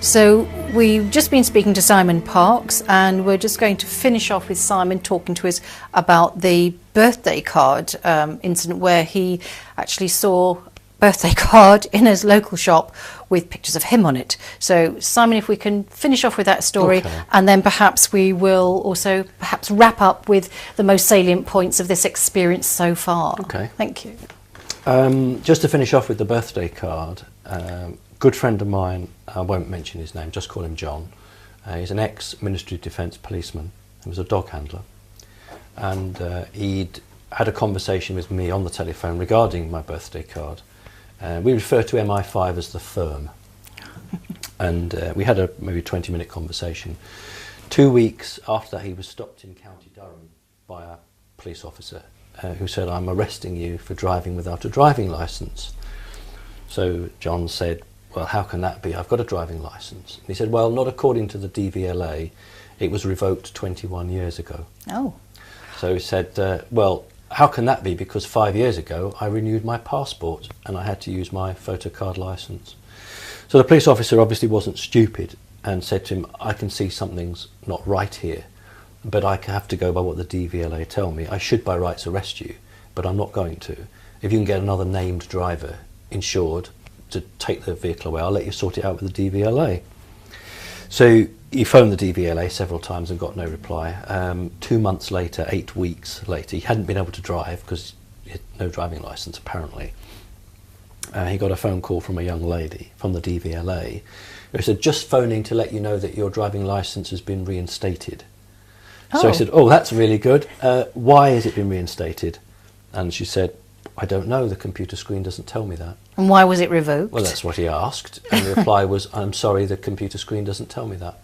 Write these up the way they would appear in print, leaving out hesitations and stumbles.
So we've just been speaking to Simon Parkes, and we're just going to finish off with Simon talking to us about the birthday card incident, where he actually saw a birthday card in his local shop with pictures of him on it. So Simon, if we can finish off with that story, okay. And then perhaps we will also perhaps wrap up with the most salient points of this experience so far. Okay. Thank you. Just to finish off with the birthday card, good friend of mine, I won't mention his name, just call him John. He's an ex-Ministry of Defence policeman. He was a dog handler. And he'd had a conversation with me on the telephone regarding my birthday card. We refer to MI5 as the firm. And we had a maybe 20-minute conversation. 2 weeks after that, he was stopped in County Durham by a police officer who said, "I'm arresting you for driving without a driving licence." So John said, "Well, how can that be? I've got a driving licence." And he said, "Well, not according to the DVLA. It was revoked 21 years ago." Oh. So he said, "Well, how can that be? Because 5 years ago I renewed my passport and I had to use my photocard licence." So the police officer obviously wasn't stupid and said to him, "I can see something's not right here, but I have to go by what the DVLA tell me. I should by rights arrest you, but I'm not going to. If you can get another named driver insured to take the vehicle away, I'll let you sort it out with the DVLA." So he phoned the DVLA several times and got no reply. 2 months later, 8 weeks later, he hadn't been able to drive because he had no driving licence apparently. He got a phone call from a young lady from the DVLA who said, "Just phoning to let you know that your driving licence has been reinstated." Oh. So he said, "Oh, that's really good. Why has it been reinstated?" And she said, "I don't know, the computer screen doesn't tell me that." And why was it revoked? Well, that's what he asked, and the reply was, "I'm sorry, the computer screen doesn't tell me that."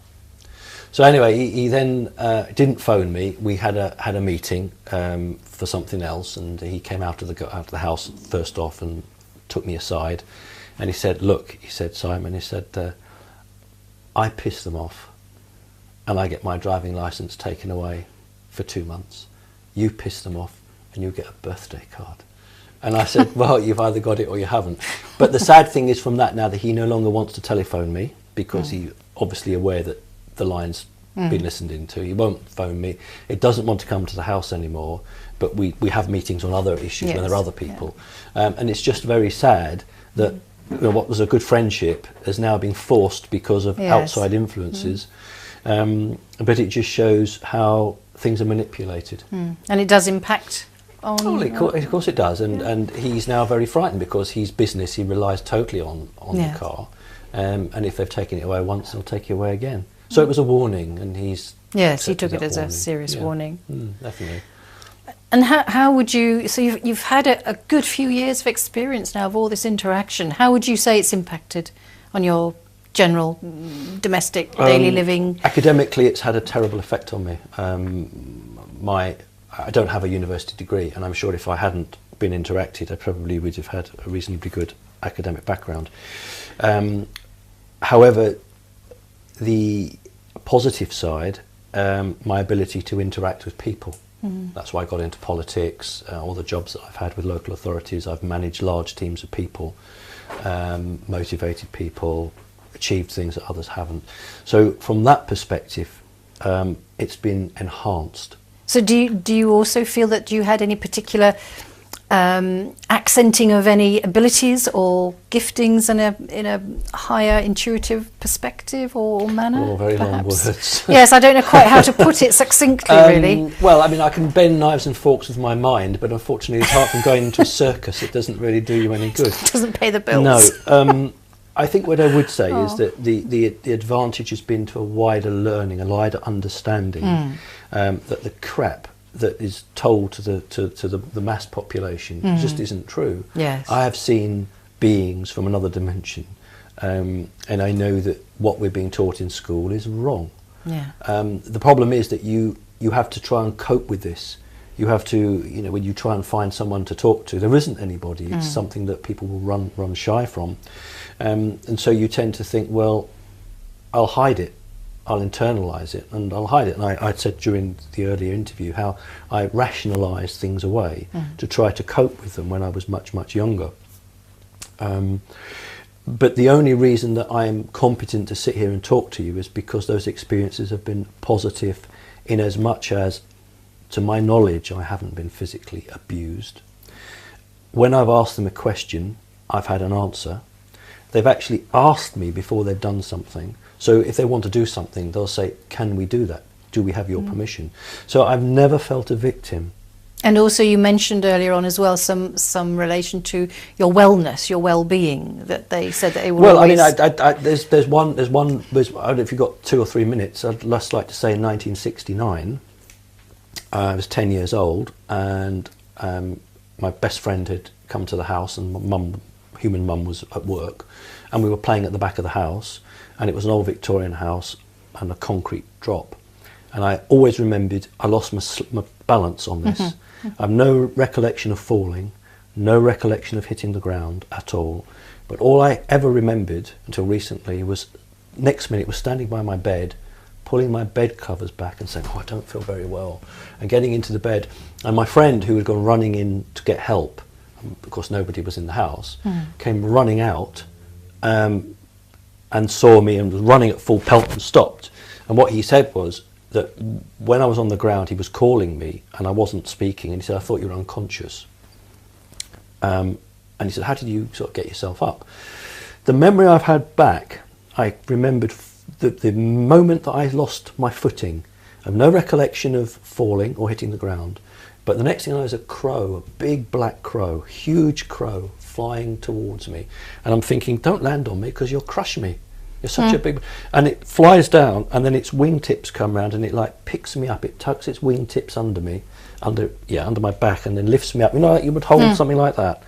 So anyway, he then didn't phone me. We had a meeting for something else, and he came out of the house first off and took me aside, and he said, "Look," he said, "Simon," he said, "I piss them off, and I get my driving licence taken away for 2 months. You piss them off, and you get a birthday card." And I said, "Well, you've either got it or you haven't." But the sad thing is from that now that he no longer wants to telephone me because he's obviously aware that the line's been listened into. He won't phone me. It doesn't want to come to the house anymore, but we have meetings on other issues when there are other people. And it's just very sad that what was a good friendship has now been forced because of outside influences. But it just shows how things are manipulated. And it does impact on... Oh, of course it does, and he's now very frightened because his business, he relies totally on the car, and if they've taken it away once, they'll take it away again. So it was a warning, and he's... Yes, he took it as a serious warning. Definitely. And how would you... So you've had a good few years of experience now of all this interaction. How would you say it's impacted on your general domestic daily living? Academically, it's had a terrible effect on me. I don't have a university degree, and I'm sure if I hadn't been interacted, I probably would have had a reasonably good academic background. However, the positive side, my ability to interact with people. That's why I got into politics. All the jobs that I've had with local authorities, I've managed large teams of people, motivated people, achieved things that others haven't. So from that perspective, it's been enhanced. So do you also feel that you had any particular accenting of any abilities or giftings in a higher intuitive perspective or manner? Oh, very perhaps? long words. Yes, I don't know quite how to put it succinctly, really. Well, I mean, I can bend knives and forks with my mind, but unfortunately, apart from going into a circus, it doesn't really do you any good. It doesn't pay the bills. No. I think what I would say is that the advantage has been to a wider learning, a wider understanding, that the crap that is told to the mass population just isn't true. Yes. I have seen beings from another dimension, and I know that what we're being taught in school is wrong. Yeah. The problem is that you have to try and cope with this. You have to, when you try and find someone to talk to, there isn't anybody. It's something that people will run shy from. And so you tend to think, well, I'll hide it. I'll internalise it and I'll hide it. And I said during the earlier interview how I rationalised things away to try to cope with them when I was much, much younger. But the only reason that I'm competent to sit here and talk to you is because those experiences have been positive, in as much as, to my knowledge, I haven't been physically abused. When I've asked them a question, I've had an answer. They've actually asked me before they've done something. So if they want to do something, they'll say, can we do that? Do we have your permission? So I've never felt a victim. And also you mentioned earlier on as well some relation to your wellness, your well-being, that they said that it will always... Well, I mean, there's one, I don't know if you've got 2 or 3 minutes, I'd just like to say in 1969, I was 10 years old, and my best friend had come to the house, and my human mum was at work, and we were playing at the back of the house, and it was an old Victorian house and a concrete drop. And I always remembered I lost my balance on this. I have no recollection of falling, no recollection of hitting the ground at all. But all I ever remembered until recently was, next minute, was standing by my bed, pulling my bed covers back and saying, oh, I don't feel very well, and getting into the bed. And my friend, who had gone running in to get help, of course nobody was in the house, came running out and saw me and was running at full pelt and stopped. And what he said was, that when I was on the ground, he was calling me and I wasn't speaking, and he said, I thought you were unconscious. And he said, how did you sort of get yourself up? The memory I've had back, I remembered the moment that I lost my footing. I have no recollection of falling or hitting the ground, but the next thing I know is a crow, a big black crow, huge crow, flying towards me. And I'm thinking, don't land on me because you'll crush me. You're such a big... And it flies down, and then its wingtips come round, and it like picks me up. It tucks its wingtips under me, under my back, and then lifts me up. You know, like you would hold something like that.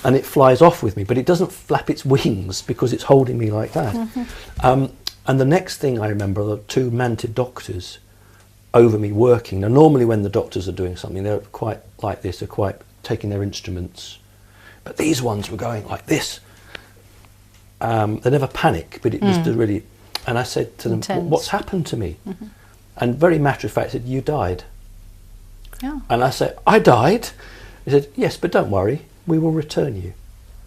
And it flies off with me, but it doesn't flap its wings because it's holding me like that. And the next thing I remember are the 2 manted doctors over me working. Now, normally when the doctors are doing something, they're quite like this. They're quite taking their instruments. But these ones were going like this. They never panic, but it was really... And I said to them, what's happened to me? And very matter of fact said, you died. Yeah. And I said, I died? He said, yes, but don't worry, we will return you.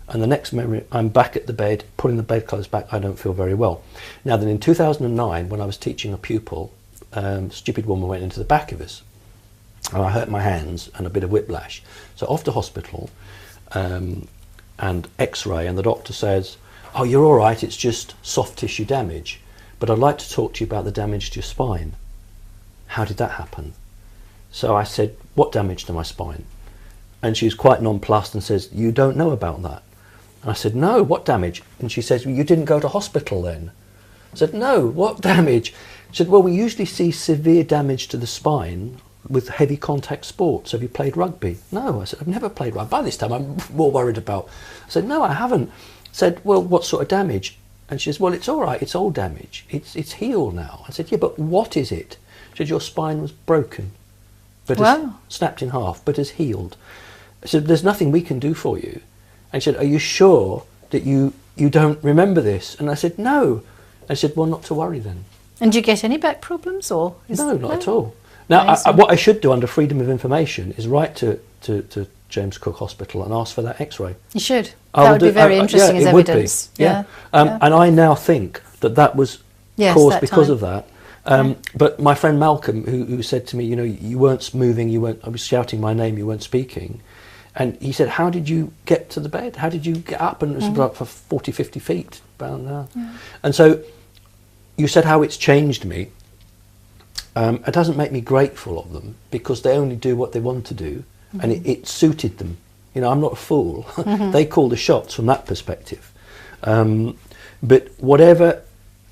And the next memory, I'm back at the bed, pulling the bed clothes back, I don't feel very well. Now then, in 2009, when I was teaching a pupil, a stupid woman went into the back of us, and I hurt my hands and a bit of whiplash. So off to hospital, and X-ray, and the doctor says, oh, you're all right, it's just soft tissue damage, but I'd like to talk to you about the damage to your spine. How did that happen? So I said, what damage to my spine? And she was quite nonplussed and says, you don't know about that. And I said, no, what damage? And she says, well, you didn't go to hospital then? I said, no, what damage? She said, well, we usually see severe damage to the spine with heavy contact sports. Have you played rugby? No. I said, I've never played rugby. By this time, I'm more worried about... I said, no, I haven't. Said, well, what sort of damage? And she says, well, it's all right, it's old damage. It's healed now. I said, yeah, but what is it? She said, your spine was broken, but has snapped in half, but has healed. I said, there's nothing we can do for you. And she said, are you sure that you don't remember this? And I said, no. And she said, well, not to worry then. And do you get any back problems? Or No, not at all. Now, what I should do under freedom of information is write to James Cook Hospital and ask for that X-ray. You should. That would be very interesting as evidence. Yeah. And I now think that was caused because of that. But my friend Malcolm, who said to me, you know, you weren't moving, I was shouting my name, you weren't speaking. And he said, how did you get to the bed? How did you get up? And it was about for 40, 50 feet down there. And so you said how it's changed me. It doesn't make me grateful of them because they only do what they want to do. And it suited them. You know, I'm not a fool. They call the shots from that perspective. But whatever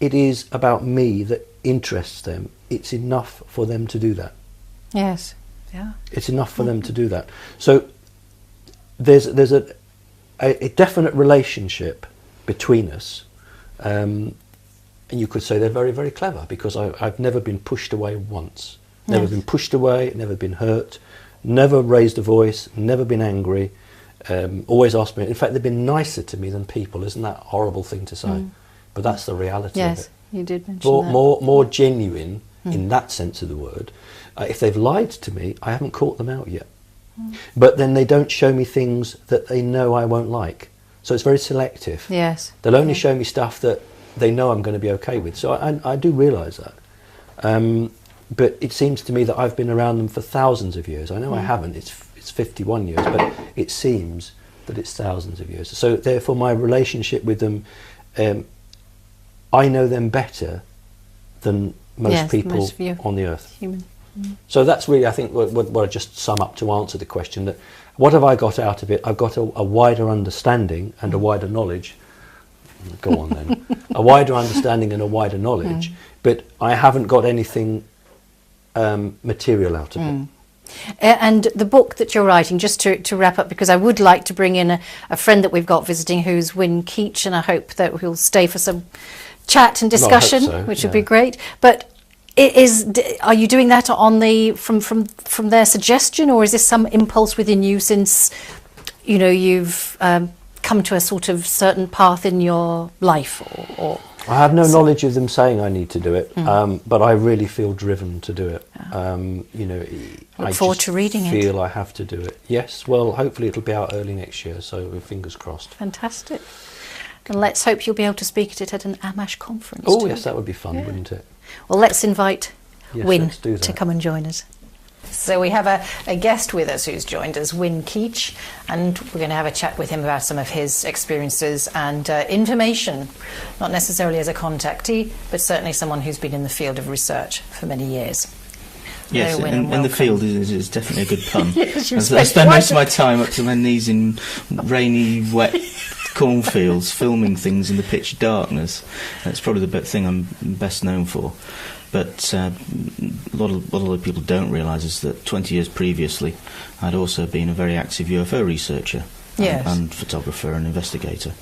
it is about me that interests them, it's enough for them to do that. Yes. Yeah. It's enough for them to do that. So there's a definite relationship between us. And you could say they're very, very clever because I've never been pushed away once. Never been pushed away, never been hurt. Never raised a voice, never been angry, always asked me. In fact, they've been nicer to me than people. Isn't that a horrible thing to say? But that's the reality of it. Yes, you did mention that. More genuine in that sense of the word. If they've lied to me, I haven't caught them out yet. But then they don't show me things that they know I won't like. So it's very selective. Yes. They'll only show me stuff that they know I'm going to be okay with. So I do realise that. But it seems to me that I've been around them for thousands of years. I know I haven't. It's 51 years, but it seems that it's thousands of years. So therefore my relationship with them, I know them better than most people on the earth. Human. So that's really, I think, what I just sum up to answer the question, that what have I got out of it? I've got a wider understanding and a wider knowledge. Go on then. A wider understanding and a wider knowledge, but I haven't got anything material out of it. And the book that you're writing, just to wrap up, because I would like to bring in a friend that we've got visiting who's Win Keech, and I hope that he'll stay for some chat and discussion, which would be great. But are you doing that on from their suggestion, or is this some impulse within you since you've come to a sort of certain path in your life, or I have no knowledge of them saying I need to do it, but I really feel driven to do it. Look forward to reading it. I feel I have to do it. Yes, well, hopefully it'll be out early next year, so fingers crossed. Fantastic. And let's hope you'll be able to speak at it at an AMMACH conference. Oh, yes, that would be fun, wouldn't it? Well, let's invite Win do to come and join us. So we have a guest with us who's joined us, Win Keech, and we're going to have a chat with him about some of his experiences and information, not necessarily as a contactee, but certainly someone who's been in the field of research for many years. Yes, and the field is definitely a good pun. Yes, I spend most of my time up to my knees in rainy, wet cornfields, filming things in the pitch darkness. That's probably the thing I'm best known for. But what a lot of people don't realise is that 20 years previously, I'd also been a very active UFO researcher and photographer and investigator,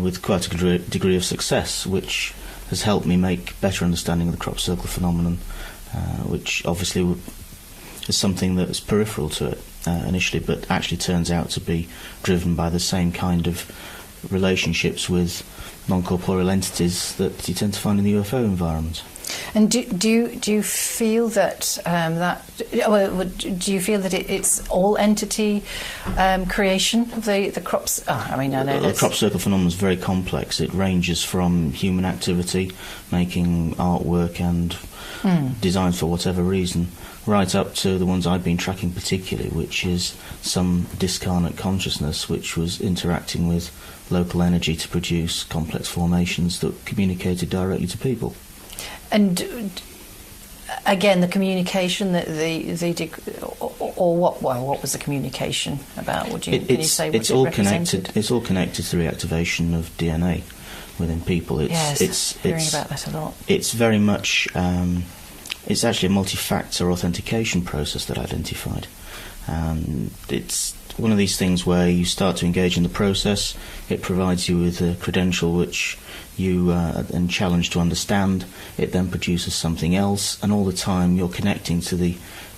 with quite a degree of success, which has helped me make better understanding of the crop circle phenomenon, which obviously is something that's peripheral to it initially, but actually turns out to be driven by the same kind of relationships with non-corporeal entities that you tend to find in the UFO environment. And do you feel that do you feel that it's all entity creation of the crops? I know the crop circle phenomenon is very complex. It ranges from human activity, making artwork and designs for whatever reason, right up to the ones I've been tracking particularly, which is some discarnate consciousness which was interacting with local energy to produce complex formations that communicated directly to people. And again, the communication, what was the communication about? Can you say what it's all connected? It's all connected to the reactivation of DNA within people. It's hearing about that a lot. It's very much. It's actually a multi-factor authentication process that I identified. It's one of these things where you start to engage in the process. It provides you with a credential which you are then challenged to understand. It then produces something else, and all the time you're connecting to the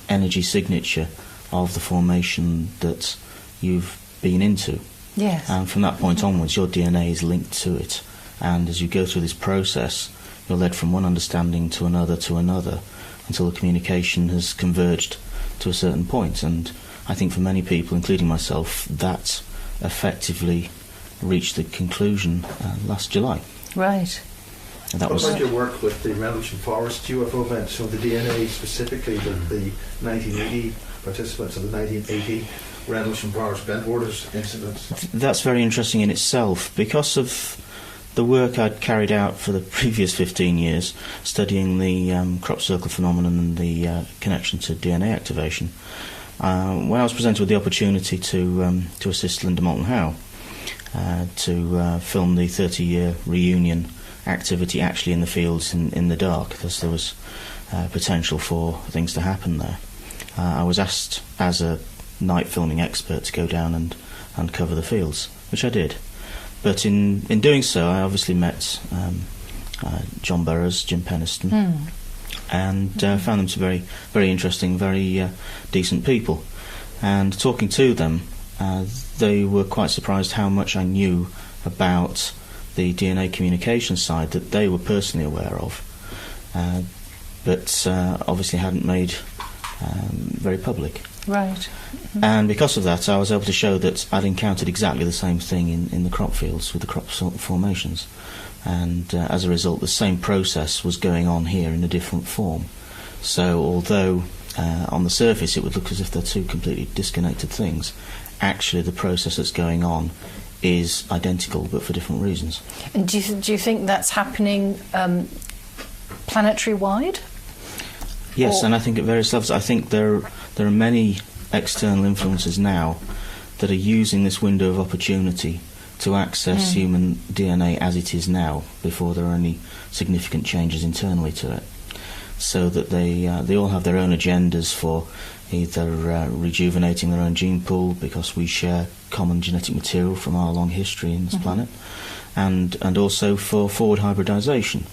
energy signature of the formation that you've been into. Yes. And from that point onwards, your DNA is linked to it. And as you go through this process, you're led from one understanding to another until the communication has converged to a certain point. And I think for many people, including myself, that effectively reached the conclusion last July. Right. And that what was about your work with the Rendlesham Forest UFO event, so the DNA specifically, the 1980 participants of the 1980 Rendlesham Forest Bentwaters incidents? That's very interesting in itself, because of the work I'd carried out for the previous 15 years, studying the crop circle phenomenon and the connection to DNA activation. When I was presented with the opportunity to assist Linda Moulton Howe to film the 30-year reunion activity actually in the fields in the dark, because there was potential for things to happen there, I was asked as a night filming expert to go down and cover the fields, which I did. But in doing so, I obviously met John Burroughs, Jim Penniston, and found them to be very, very interesting, very decent people. And talking to them, they were quite surprised how much I knew about the DNA communication side that they were personally aware of, but obviously hadn't made very public. Right. And because of that, I was able to show that I'd encountered exactly the same thing in the crop fields with the crop formations. And as a result, the same process was going on here in a different form. So although on the surface it would look as if they're two completely disconnected things, actually the process that's going on is identical but for different reasons. And do you think that's happening planetary-wide? Yes, and I think at various levels. I think there are many external influences now that are using this window of opportunity to access human DNA as it is now, before there are any significant changes internally to it, so that they all have their own agendas for either rejuvenating their own gene pool, because we share common genetic material from our long history in this planet, and also for forward hybridization,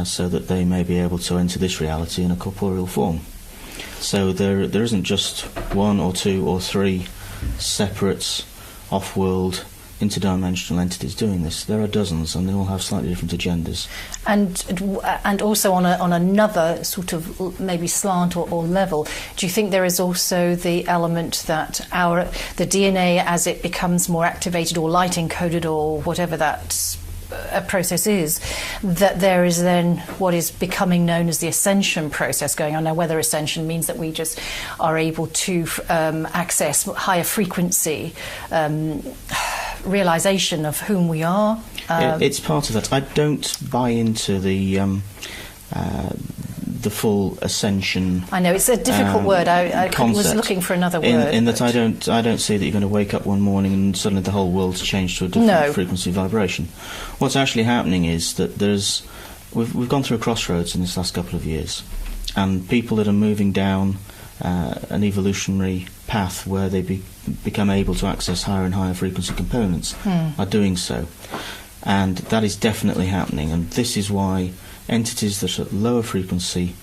so that they may be able to enter this reality in a corporeal form. So there isn't just one or two or three separate off-world interdimensional entities doing this. There are dozens, and they all have slightly different agendas. And also on another sort of maybe slant or level, do you think there is also the element that the DNA, as it becomes more activated or light encoded or whatever that process is, that there is then what is becoming known as the ascension process going on? Now, whether ascension means that we just are able to access higher frequency realization of whom we are. It's part of that. I don't buy into the full ascension. I know it's a difficult word. I was looking for another word. In that I don't see that you're going to wake up one morning and suddenly the whole world's changed to a different frequency vibration. What's actually happening is that we've gone through a crossroads in this last couple of years, and people that are moving down an evolutionary path where they become able to access higher and higher frequency components are doing so. And that is definitely happening, and this is why entities that are at lower frequency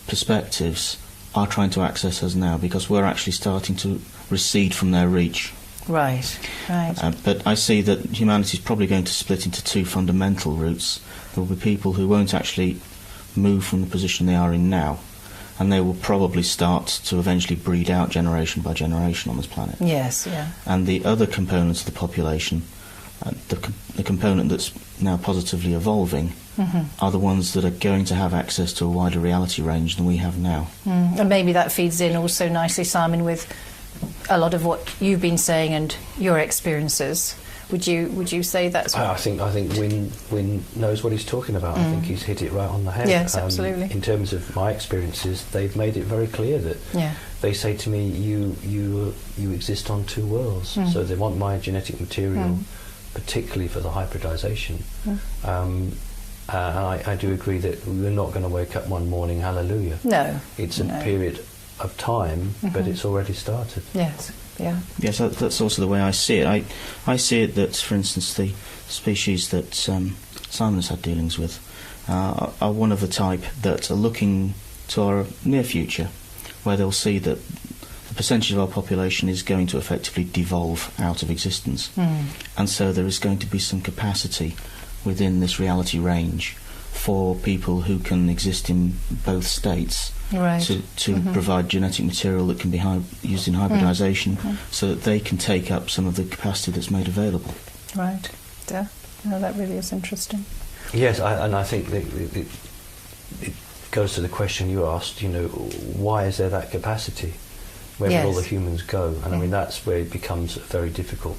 perspectives are trying to access us now, because we're actually starting to recede from their reach. Right. But I see that humanity is probably going to split into two fundamental routes. There will be people who won't actually move from the position they are in now, and they will probably start to eventually breed out generation by generation on this planet. Yes, yeah. And the other components of the population, the component that's now positively evolving, are the ones that are going to have access to a wider reality range than we have now. And maybe that feeds in also nicely, Simon, with a lot of what you've been saying and your experiences. Would you say that's? I think Win knows what he's talking about. I think he's hit it right on the head. Yes, absolutely. In terms of my experiences, they've made it very clear that they say to me, you exist on two worlds. So they want my genetic material, particularly for the hybridization. And I do agree that we're not going to wake up one morning, hallelujah. No. It's a period of time, but it's already started. Yes. Yeah. Yes, that's also the way I see it. I see it that, for instance, the species that Simon has had dealings with are one of the type that are looking to our near future, where they'll see that the percentage of our population is going to effectively devolve out of existence. And so there is going to be some capacity within this reality range for people who can exist in both states, to provide genetic material that can be used in hybridization, so that they can take up some of the capacity that's made available. Right. Yeah. No, that really is interesting. Yes, and I think it goes to the question you asked. Why is there that capacity? Where will all the humans go? And I mean, that's where it becomes a very difficult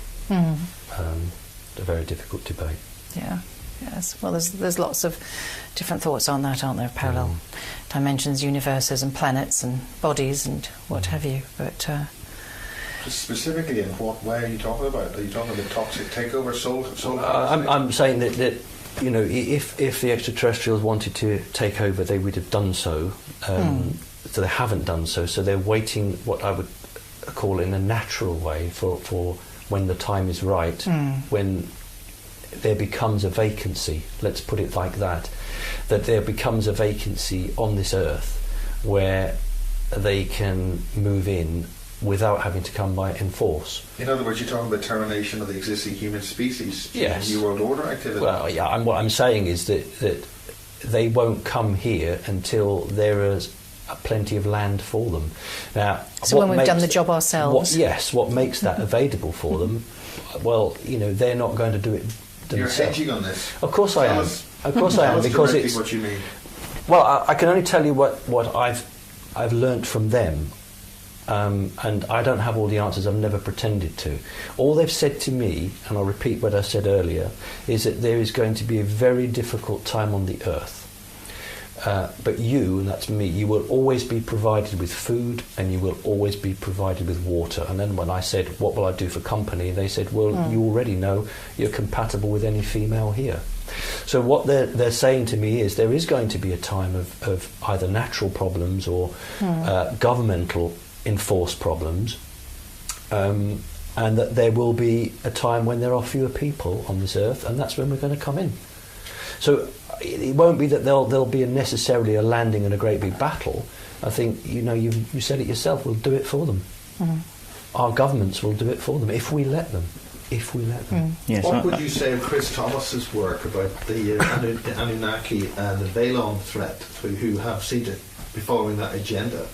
debate. Yeah. Yes. Well, there's lots of different thoughts on that, aren't there? Parallel dimensions, universes, and planets, and bodies, and what have you. But specifically, in what way are you talking about? Are you talking about toxic takeover, soul? I'm saying that if the extraterrestrials wanted to take over, they would have done so. So they haven't done so. So they're waiting, what I would call in a natural way, for when the time is right, when there becomes a vacancy, let's put it like that there becomes a vacancy on this earth where they can move in without having to come by enforce. In other words, you're talking about termination of the existing human species, yes. New World Order activity. Well, yeah, what I'm saying is that they won't come here until there is plenty of land for them. Now, So when we've done the job ourselves. What makes that available for them? Well, they're not going to do it themselves. You're hedging on this. Of course I am. Of course I am, because it's what you mean. Well, I can only tell you what I've learnt from them, and I don't have all the answers. I've never pretended to. All they've said to me, and I'll repeat what I said earlier, is that there is going to be a very difficult time on the earth. But you, and that's me, you will always be provided with food, and you will always be provided with water. And then when I said, what will I do for company? They said, well, you already know you're compatible with any female here. So what they're saying to me is there is going to be a time of either natural problems or governmental enforced problems, and that there will be a time when there are fewer people on this earth, and that's when we're going to come in. So it won't be that there'll be necessarily a landing and a great big battle. I think, you said it yourself, we'll do it for them. Our governments will do it for them if we let them. Yes, what would you say of Chris Thomas's work about the Anunnaki and the Valon threat, who have seemed to be following that agenda?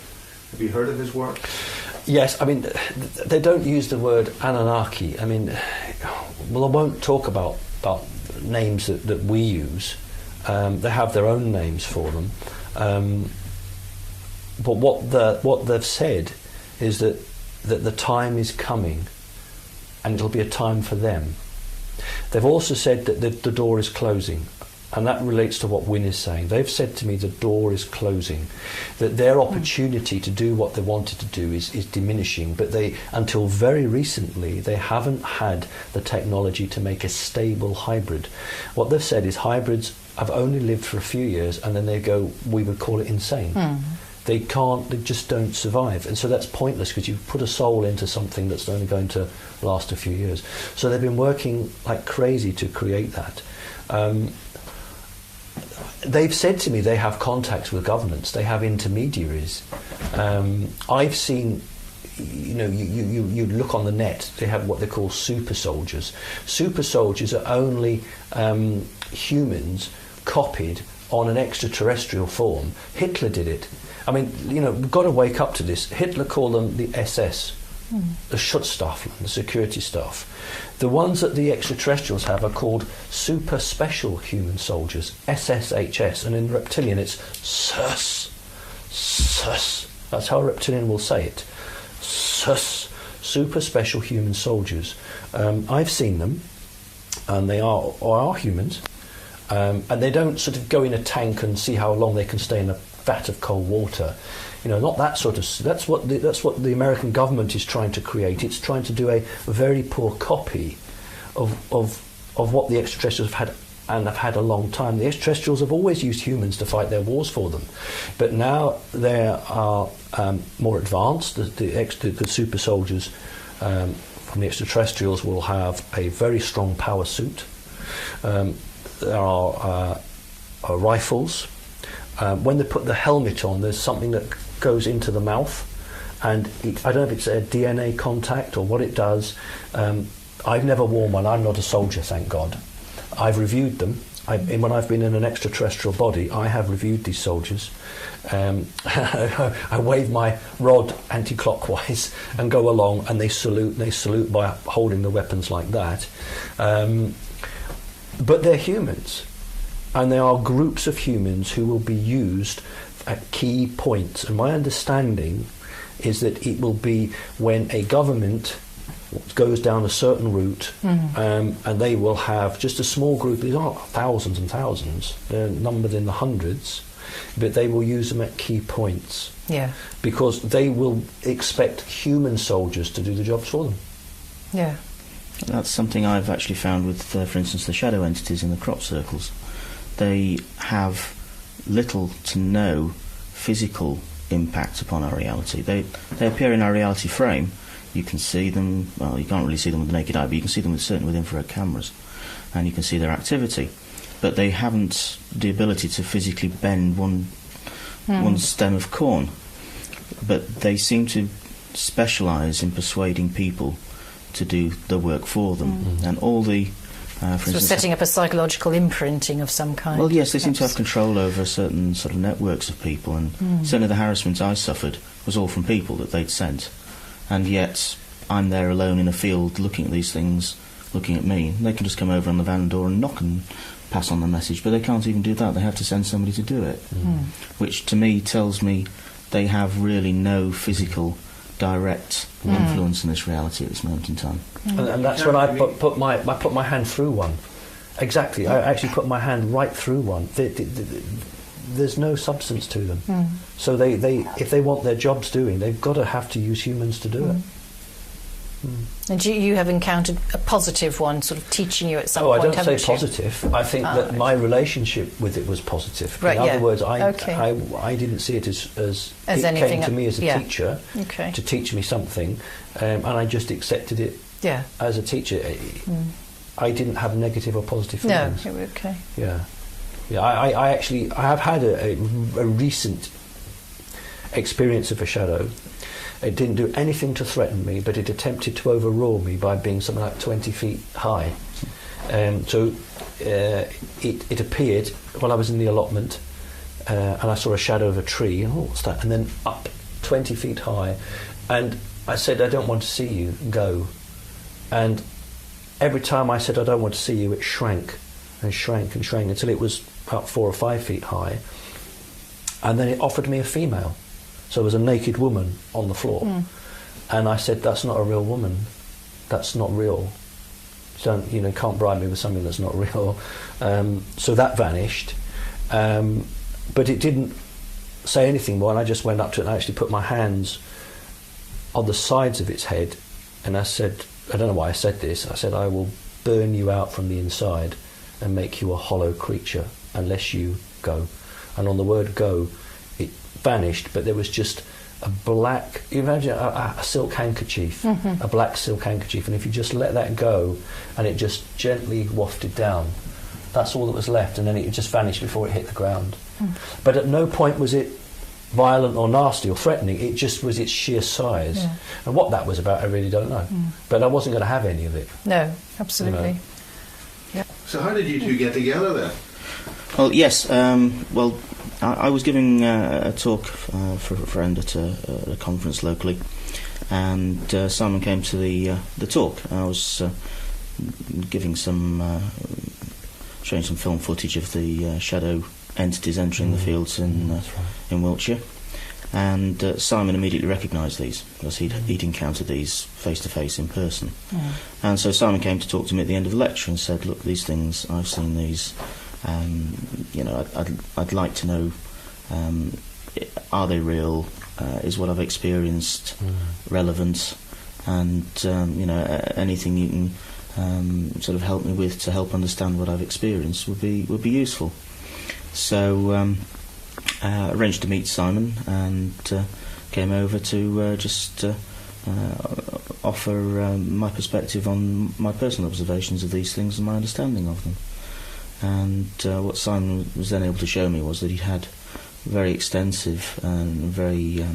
Have you heard of his work? Yes, I mean, they don't use the word Anunnaki. I mean, well, I won't talk about names that we use. They have their own names for them. But what they've said is that the time is coming, and it'll be a time for them. They've also said that the door is closing, and that relates to what Win is saying. They've said to me the door is closing, that their opportunity to do what they wanted to do is diminishing, but until very recently, they haven't had the technology to make a stable hybrid. What they've said is hybrids have only lived for a few years, and then they go, we would call it insane. They just don't survive. And so that's pointless, because you put a soul into something that's only going to last a few years. So they've been working like crazy to create that. They've said to me they have contacts with governments, they have intermediaries. I've seen, you look on the net, they have what they call super soldiers. Super soldiers are only humans copied on an extraterrestrial form. Hitler did it. I mean, we've got to wake up to this. Hitler called them the SS, the Schutzstaffel, the security staff. The ones that the extraterrestrials have are called super special human soldiers, SSHS, and in Reptilian it's SUS. SUS. That's how a Reptilian will say it. SUS. Super special human soldiers. I've seen them, and they are humans, and they don't sort of go in a tank and see how long they can stay in a vat of cold water. Not that sort of. That's what the American government is trying to create. It's trying to do a very poor copy of what the extraterrestrials have had, and have had a long time. The extraterrestrials have always used humans to fight their wars for them, but now they are more advanced. The super soldiers from the extraterrestrials will have a very strong power suit. There are rifles. When they put the helmet on, there's something that goes into the mouth, and I don't know if it's a DNA contact or what it does. I've never worn one. I'm not a soldier, thank God. I've reviewed them. When I've been in an extraterrestrial body, I have reviewed these soldiers. I wave my rod anti-clockwise and go along, and they salute. They salute by holding the weapons like that. But they're humans. And there are groups of humans who will be used at key points. And my understanding is that it will be when a government goes down a certain route, and they will have just a small group. These aren't thousands and thousands. They're numbered in the hundreds. But they will use them at key points. Yeah. Because they will expect human soldiers to do the jobs for them. Yeah. That's something I've actually found with, for instance, the shadow entities in the crop circles. They have little to no physical impact upon our reality. They appear in our reality frame. You can see them, well, you can't really see them with the naked eye, but you can see them certainly with infrared cameras, and you can see their activity. But they haven't the ability to physically bend one stem of corn. But they seem to specialise in persuading people to do the work for them. And all the For So instance, setting up a psychological imprinting of some kind. well, yes, they seem to have perhaps. control over certain sort of networks of people, and certainly the harassment I suffered was all from people that they'd sent, and yet I'm there alone in a field looking at these things, looking at me. They can just come over on the van door and knock and pass on the message, but they can't even do that. They have to send somebody to do it, which to me tells me they have really no physical direct influence in this reality at this moment in time. And that's when I put my hand through one. Exactly, I actually put my hand right through one. There's no substance to them. So they if they want their jobs doing, they've got to have to use humans to do it. And you have encountered a positive one, sort of teaching you at some point, I don't say haven't you? positive. I think that my relationship with it was positive. Right, In other yeah. words, Okay. I didn't see it as it anything came to me as a yeah. teacher Okay. to teach me something, and I just accepted it Yeah. as a teacher. I didn't have negative or positive No, feelings. you were okay. Yeah. I actually have had a recent experience of a shadow. It didn't do anything to threaten me, but it attempted to overrule me by being something like 20 feet high. So it appeared while I was in the allotment, and I saw a shadow of a tree, and what's that? And then up 20 feet high, and I said, I don't want to see you, go. And every time I said, I don't want to see you, it shrank and shrank and shrank until it was about 4 or 5 feet high. And then it offered me a female. So there was a naked woman on the floor. And I said, that's not a real woman. That's not real. Don't, can't bribe me with something that's not real. So that vanished. But it didn't say anything more, and I just went up to it and I actually put my hands on the sides of its head, and I said, I don't know why I said this, I said, I will burn you out from the inside and make you a hollow creature unless you go. And on the word go, it vanished, but there was just a black, you imagine a silk handkerchief, a black silk handkerchief, and if you just let that go and it just gently wafted down, that's all that was left, and then it just vanished before it hit the ground. But at no point was it violent or nasty or threatening, it just was its sheer size. And what that was about, I really don't know. But I wasn't going to have any of it. No, absolutely. So how did you two get together then? Well, yes. I was giving a talk for a friend at a conference locally, and Simon came to the talk. I was giving showing some film footage of the shadow entities entering the fields in Wiltshire, and Simon immediately recognised these because he'd encountered these face to face in person. And so Simon came to talk to me at the end of the lecture and said, "Look, these things, I've seen these. I'd like to know, are they real? Is what I've experienced relevant? And anything you can sort of help me with to help understand what I've experienced would be useful." So arranged to meet Simon and came over to just offer my perspective on my personal observations of these things and my understanding of them. And what Simon was then able to show me was that he'd had very extensive and very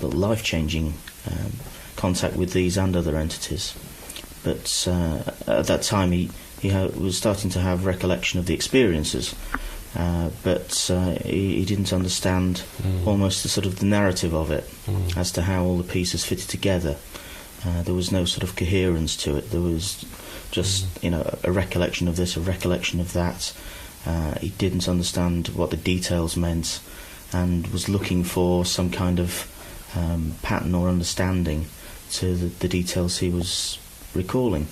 life-changing contact with these and other entities. But at that time he was starting to have recollection of the experiences, but he didn't understand almost the sort of the narrative of it as to how all the pieces fitted together. There was no sort of coherence to it. There was just a recollection of this, a recollection of that. He didn't understand what the details meant, and was looking for some kind of pattern or understanding to the details he was recalling.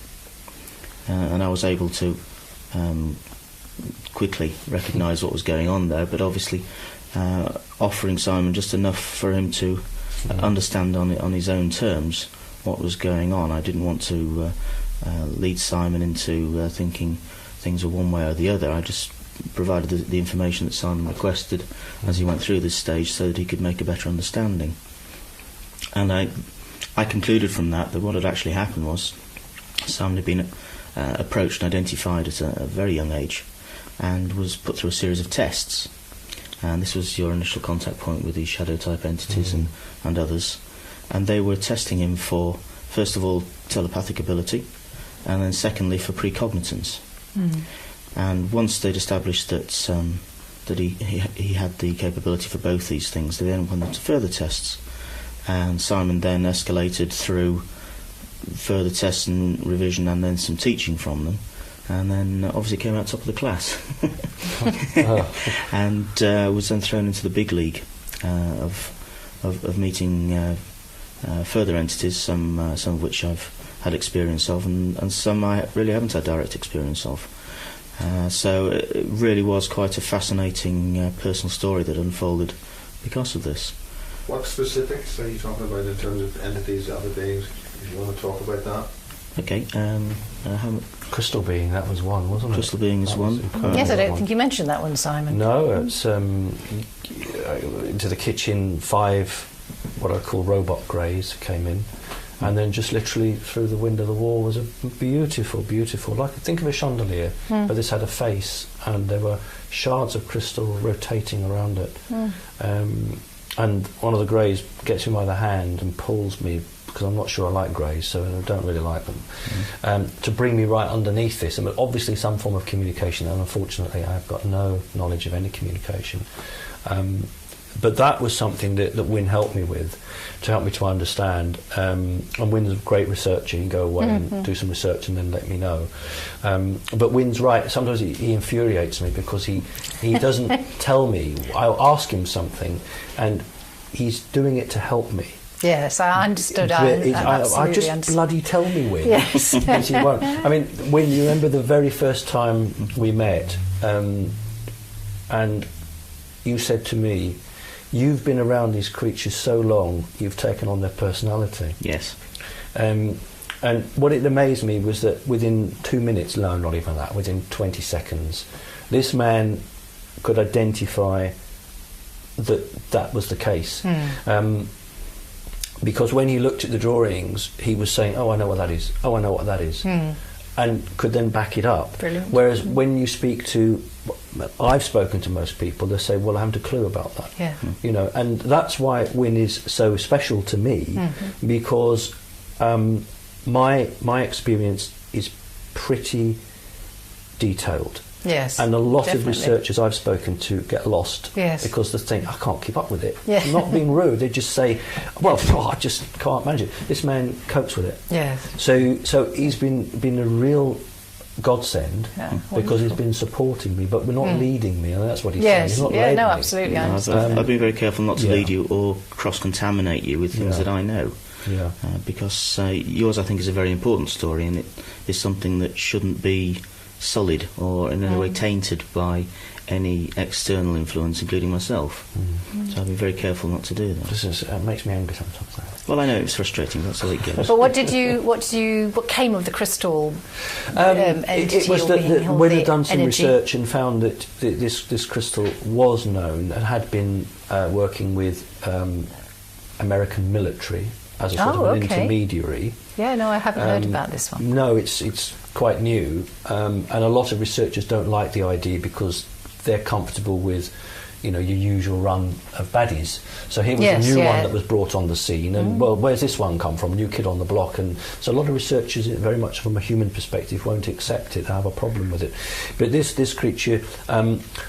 And I was able to quickly recognise what was going on there, but obviously offering Simon just enough for him to understand on his own terms what was going on. I didn't want to lead Simon into thinking things were one way or the other. I just provided the information that Simon requested as he went through this stage so that he could make a better understanding. And I concluded from that what had actually happened was Simon had been approached and identified at a very young age and was put through a series of tests. And this was your initial contact point with these shadow type entities and others. And they were testing him for, first of all, telepathic ability, and then secondly for precognitance. And once they'd established that he had the capability for both these things, they then went on to further tests, and Simon then escalated through further tests and revision and then some teaching from them, and then obviously came out top of the class. And was then thrown into the big league of meeting further entities, some of which I've had experience of, and some I really haven't had direct experience of. So it really was quite a fascinating personal story that unfolded because of this. What specifics are you talking about in terms of entities, other beings? If you want to talk about that. Okay. Crystal being, that was one, wasn't it? Crystal being is one. Yes, I don't think you mentioned that one, Simon. No, it's into the kitchen, 5 what I call robot greys came in, and then just literally through the window of the wall was a beautiful, like, think of a chandelier, but this had a face, and there were shards of crystal rotating around it. And one of the greys gets me by the hand and pulls me, because I'm not sure I like greys, so I don't really like them, to bring me right underneath this. And obviously some form of communication, and unfortunately I've got no knowledge of any communication. But that was something that Win helped me with, to help me to understand. And Win's a great researcher. He can go away and do some research and then let me know. But Win's right. Sometimes he infuriates me because he doesn't tell me. I'll ask him something, and he's doing it to help me. Yes, I understood. I just bloody tell me, Win. Yes. Because he won't. I mean, Win, you remember the very first time we met, and you said to me, "You've been around these creatures so long, you've taken on their personality." Yes. And what it amazed me was that within 2 minutes, no, not even that, within 20 seconds, this man could identify that was the case. Because when he looked at the drawings, he was saying, "Oh, I know what that is. Oh, I know what that is." And could then back it up. Brilliant. Whereas when you speak to, I've spoken to most people, they say, "Well, I haven't a clue about that." Yeah. You know, and that's why Win is so special to me, because my experience is pretty detailed. Yes. And a lot definitely. of researchers I've spoken to get lost because they think, "I can't keep up with it." Yeah. I'm not being rude. They just say, "Well, I just can't manage it." This man copes with it. Yes. So he's been a real godsend, because he's been supporting me, but we're not leading me, and that's what he's saying. He's not led me. Absolutely. I understand. I've been very careful not to lead you or cross-contaminate you with things that I know. Yeah. Because yours, I think, is a very important story, and it is something that shouldn't be sullied or in any way tainted by any external influence, including myself. So I'll be very careful not to do that. It makes me angry sometimes. Well, I know it's frustrating. That's how it goes. But what came of the crystal entity? It was or that being, or when the had done some energy? research and found that this crystal was known and had been working with American military as a sort of an intermediary. Yeah, no, I haven't heard about this one. No, it's quite new, and a lot of researchers don't like the idea because they're comfortable with, your usual run of baddies. So here was a new one that was brought on the scene, and well, where's this one come from? New kid on the block, and so a lot of researchers, very much from a human perspective, won't accept it. They have a problem with it. But this creature,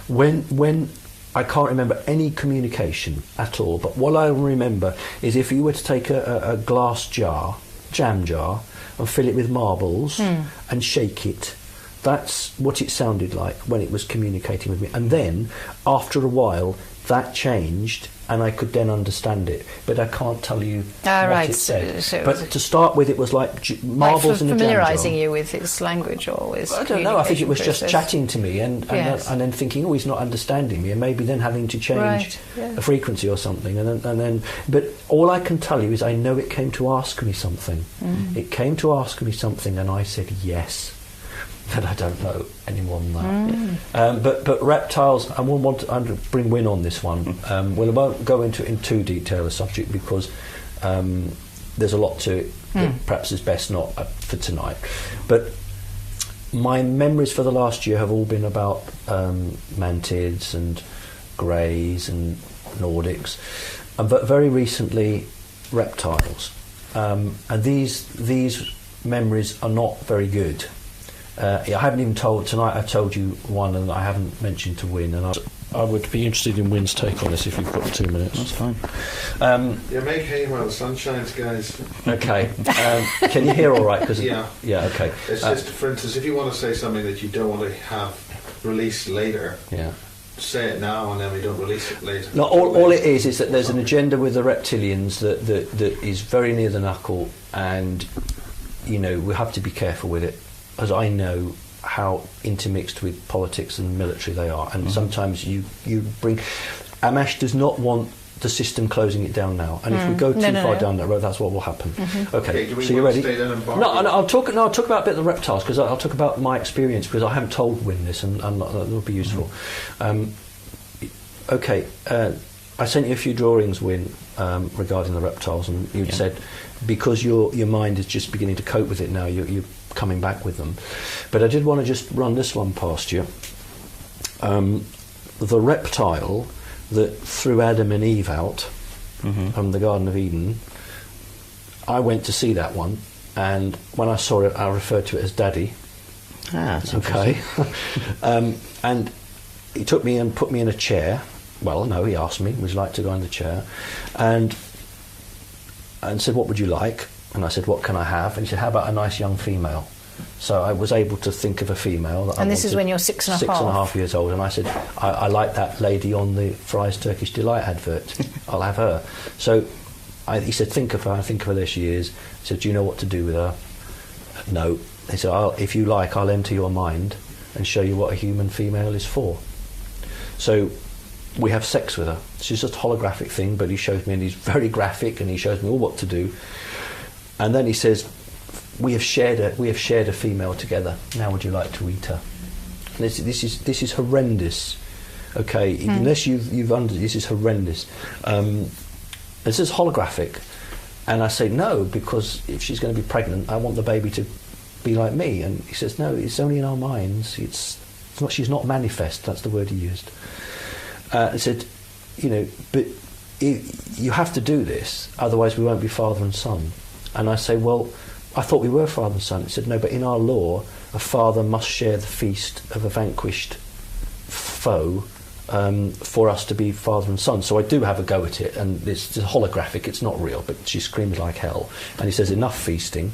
when I can't remember any communication at all, but what I remember is if you were to take a glass jar, jam jar, and fill it with marbles and shake it, that's what it sounded like when it was communicating with me. And then, after a while, that changed, and I could then understand it. But I can't tell you what it said. But to start with, it was like marbles in a jam jar. Familiarising you with its language or its I don't know. I think it was process. just chatting to me, and then thinking, "Oh, he's not understanding me," and maybe then having to change a frequency or something. And then. But all I can tell you is I know it came to ask me something. It came to ask me something, and I said yes. But I don't know any more than that. But reptiles, I won't want to bring Win on this one. Well, I won't go into in too detail a subject because there's a lot to it that perhaps is best not for tonight. But my memories for the last year have all been about mantids and greys and Nordics, but very recently reptiles. And these memories are not very good. I haven't even told tonight. I've told you one, and I haven't mentioned to Win. And I would be interested in Win's take on this if you've got 2 minutes. That's fine. Make hay while the sun shines, guys. Okay. Can you hear all right? Yeah. Yeah. Okay. It's just, for instance, if you want to say something that you don't want to have released later. Yeah. Say it now and then we don't release it later. No, all it is that there's an agenda with the reptilians that is very near the knuckle, and we have to be careful with it, as I know how intermixed with politics and military they are, and sometimes you bring. AMMACH does not want the system closing it down now, and if we go too far down that road, that's what will happen. Okay, so you ready? I'll talk about a bit of the reptiles, because I'll talk about my experience, because I haven't told Win this, and that will be useful. Okay, I sent you a few drawings, Win, regarding the reptiles, and you'd said because your mind is just beginning to cope with it now, you're coming back with them. But I did want to just run this one past you. The reptile that threw Adam and Eve out from the Garden of Eden, I went to see that one, and when I saw it, I referred to it as Daddy. That's okay. And he took me and put me in a chair. Well, no, he asked me, would you like to go in the chair? And said, what would you like? And I said, what can I have? And he said, how about a nice young female? So I was able to think of a female. That and this is when you're 6.5? 6.5 years old. And I said, I like that lady on the Fry's Turkish Delight advert. I'll have her. So he said, think of her. I think of her, there she is. He said, do you know what to do with her? No. He said, if you like, I'll enter your mind and show you what a human female is for. So we have sex with her. She's just a holographic thing, but he shows me, and he's very graphic, and he shows me all what to do. And then he says, we have shared a female together. Now would you like to eat her? And this is horrendous. Okay, unless this is horrendous. This is holographic, and I say no, because if she's going to be pregnant, I want the baby to be like me. And he says, no, it's only in our minds. It's not. She's not manifest. That's the word he used. I said, but you have to do this, otherwise we won't be father and son. And I say, well, I thought we were father and son. He said, no, but in our law, a father must share the feast of a vanquished foe for us to be father and son. So I do have a go at it, and it's holographic, it's not real, but she screams like hell. And he says, enough feasting.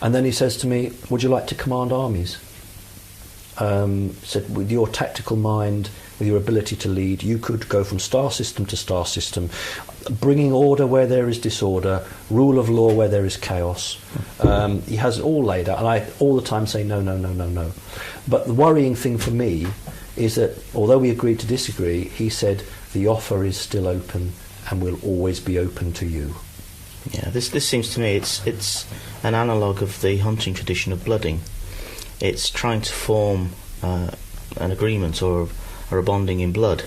And then he says to me, would you like to command armies? Said, with your tactical mind, with your ability to lead, you could go from star system to star system, bringing order where there is disorder, rule of law where there is chaos. He has it all laid out, and I all the time say no, no, no, no, no. But the worrying thing for me is that although we agreed to disagree, he said the offer is still open and will always be open to you. Yeah, this seems to me it's an analogue of the hunting tradition of blooding. It's trying to form an agreement or a bonding in blood.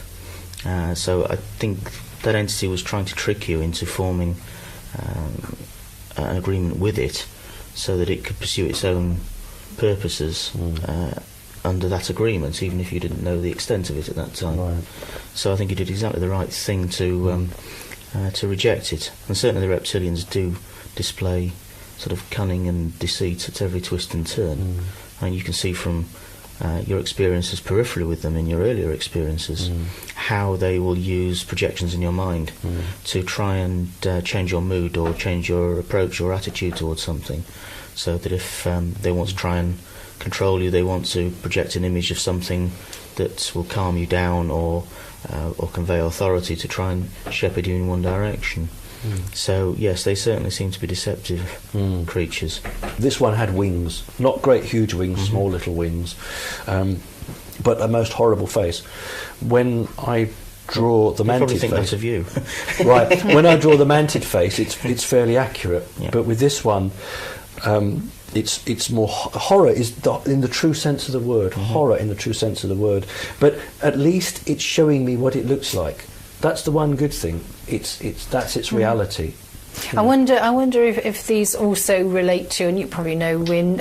So I think that entity was trying to trick you into forming an agreement with it, so that it could pursue its own purposes under that agreement, even if you didn't know the extent of it at that time. Right. So I think you did exactly the right thing to reject it. And certainly the reptilians do display sort of cunning and deceit at every twist and turn. And you can see from your experiences peripherally with them in your earlier experiences how they will use projections in your mind to try and change your mood or change your approach or attitude towards something, so that if they want to try and control you, they want to project an image of something that will calm you down or convey authority to try and shepherd you in one direction. So yes, they certainly seem to be deceptive creatures. This one had wings, not great huge wings, small little wings, but a most horrible face. When I draw the mantis face, probably think that's of you. Right. When I draw the mantid face, it's fairly accurate. Yeah. But with this one, it's more horror is in the true sense of the word. Horror in the true sense of the word. But at least it's showing me what it looks like. That's the one good thing. That's its reality. I wonder if these also relate to, and you probably know, Win,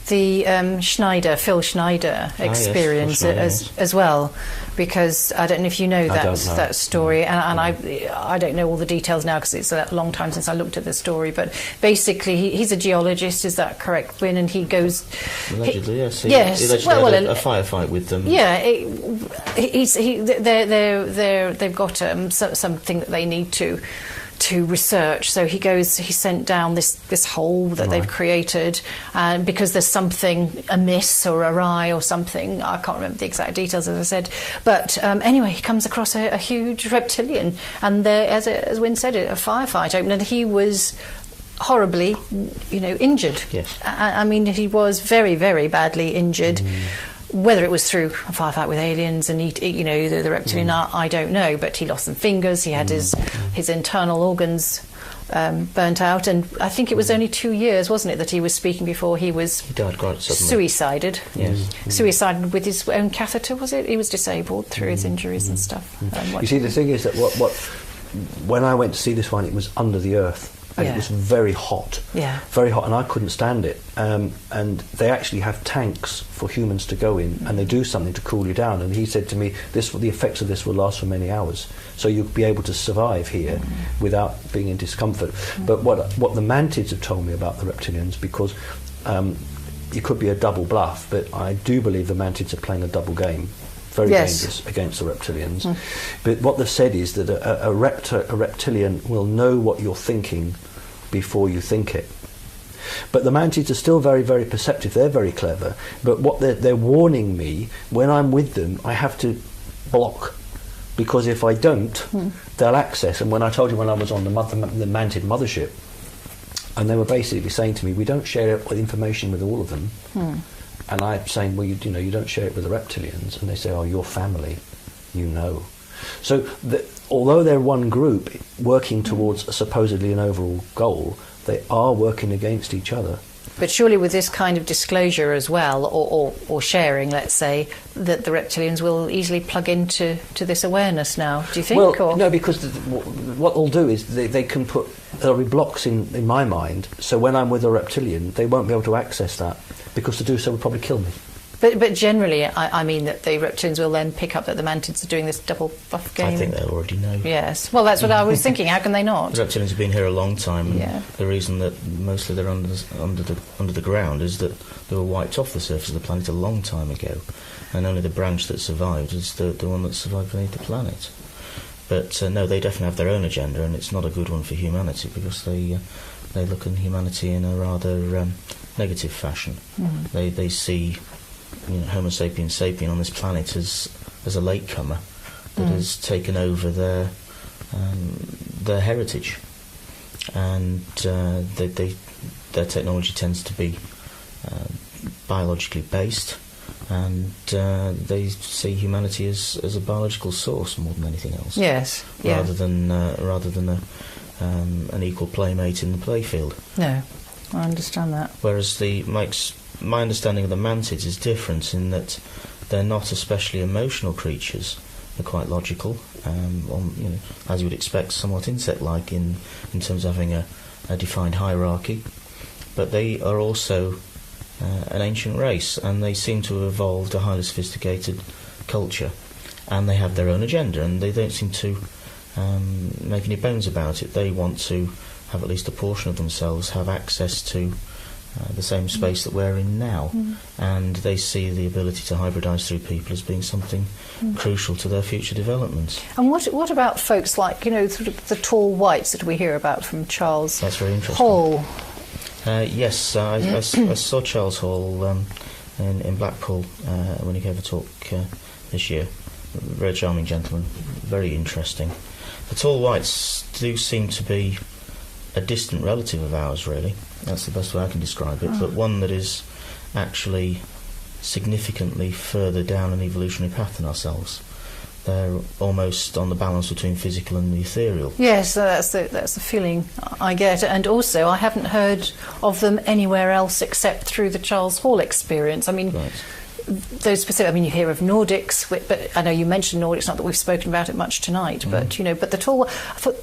the Phil Schneider experience as well, because I don't know if you know that story, and I don't know all the details now because it's a long time since I looked at the story, but basically he's a geologist, is that correct, Win? And he goes... Allegedly, yes. He allegedly had a firefight with them. Yeah, they've got something that they need to research, so he sent down this hole that they've created, and because there's something amiss or awry or something, I can't remember the exact details, as I said, but anyway, he comes across a huge reptilian, and there, as Win said, a firefight opened, and he was horribly, injured. Yes. I mean, he was very, very badly injured. Whether it was through a firefight with aliens and the reptilian, I don't know. But he lost some fingers. He had his internal organs burnt out, and I think it was only 2 years, wasn't it, that he was speaking before he died quite suddenly. Suicided. Yes. Suicided with his own catheter. Was it? He was disabled through his injuries and stuff. You see, the thing is that when I went to see this one, it was under the earth. And it was very hot, and I couldn't stand it. And they actually have tanks for humans to go in, and they do something to cool you down. And he said to me, the effects of this will last for many hours, so you'll be able to survive here without being in discomfort. But what the Mantids have told me about the reptilians, because it could be a double bluff, but I do believe the Mantids are playing a double game. Very dangerous against the reptilians. But what they've said is that a reptilian will know what you're thinking before you think it. But the Mantids are still very, very perceptive. They're very clever. But what they're warning me, when I'm with them, I have to block. Because if I don't, they'll access. And when I told you when I was on the Mantid mothership, and they were basically saying to me, we don't share information with all of them. And I'm saying, well, you don't share it with the reptilians. And they say, oh, your family, So although they're one group working towards supposedly an overall goal, they are working against each other. But surely with this kind of disclosure as well, or sharing, let's say, that the reptilians will easily plug into this awareness now, do you think? Well, no, because what they'll do is they can there'll be blocks in my mind, so when I'm with a reptilian, they won't be able to access that, because to do so would probably kill me. But generally, I mean that the reptilians will then pick up that the Mantids are doing this double buff game. I think they already know. Yes. Well, that's what I was thinking. How can they not? The reptilians have been here a long time, and the reason that mostly they're under the ground is that they were wiped off the surface of the planet a long time ago, and only the branch that survived is the one that survived beneath the planet. But no, they definitely have their own agenda, and it's not a good one for humanity, because they look at humanity in a rather negative fashion. They see Homo sapiens sapien on this planet as a latecomer that has taken over their heritage, and their technology tends to be biologically based, and they see humanity as a biological source more than anything else. Yes. Rather than an equal playmate in the playfield. No, I understand that. Whereas my understanding of the Mantids is different in that they're not especially emotional creatures. They're quite logical, as you would expect, somewhat insect-like in terms of having a defined hierarchy. But they are also an ancient race, and they seem to have evolved a highly sophisticated culture, and they have their own agenda, and they don't seem to make any bones about it. They want to have at least a portion of themselves have access to the same space that we're in now, and they see the ability to hybridise through people as being something crucial to their future development. And what about folks like, sort of the tall whites that we hear about from Charles That's very interesting. Hall? Yes, I saw Charles Hall in Blackpool when he gave a talk this year. Very charming gentleman, very interesting. The tall whites do seem to be a distant relative of ours, really. That's the best way I can describe it, but one that is actually significantly further down an evolutionary path than ourselves. They're almost on the balance between physical and the ethereal. Yes, that's the feeling I get, and also I haven't heard of them anywhere else except through the Charles Hall experience. I mean, those specific. I mean, you hear of Nordics, but I know you mentioned Nordics. Not that we've spoken about it much tonight, but but the tall. I thought